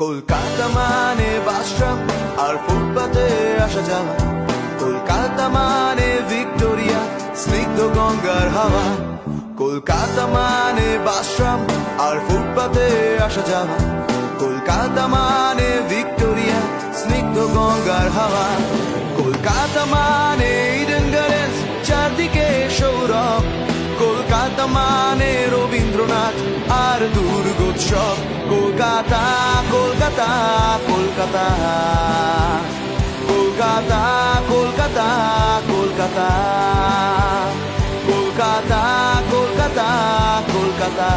কলকাতা মানে বাসস্টপ আর ফুটপাতে আসা যাওয়া, কলকাতা মানে ভিক্টোরিয়া স্নিগ্ধ গঙ্গার হাওয়া। কলকাতা মানে বাসস্টপ আর ফুটপাতে আসা যাওয়া, কলকাতা মানে ভিক্টোরিয়া স্নিগ্ধ গঙ্গার হাওয়া। কলকাতা মানে ইডেন গার্ডেন্স চারদিকে সৌরভ, কলকাতা মানে রবীন্দ্রনাথ আর দুর্গোৎসব। কলকাতা কলকাতা কলকাতা কলকাতা কলকাতা কলকাতা কলকাতা কলকাতা কলকাতা।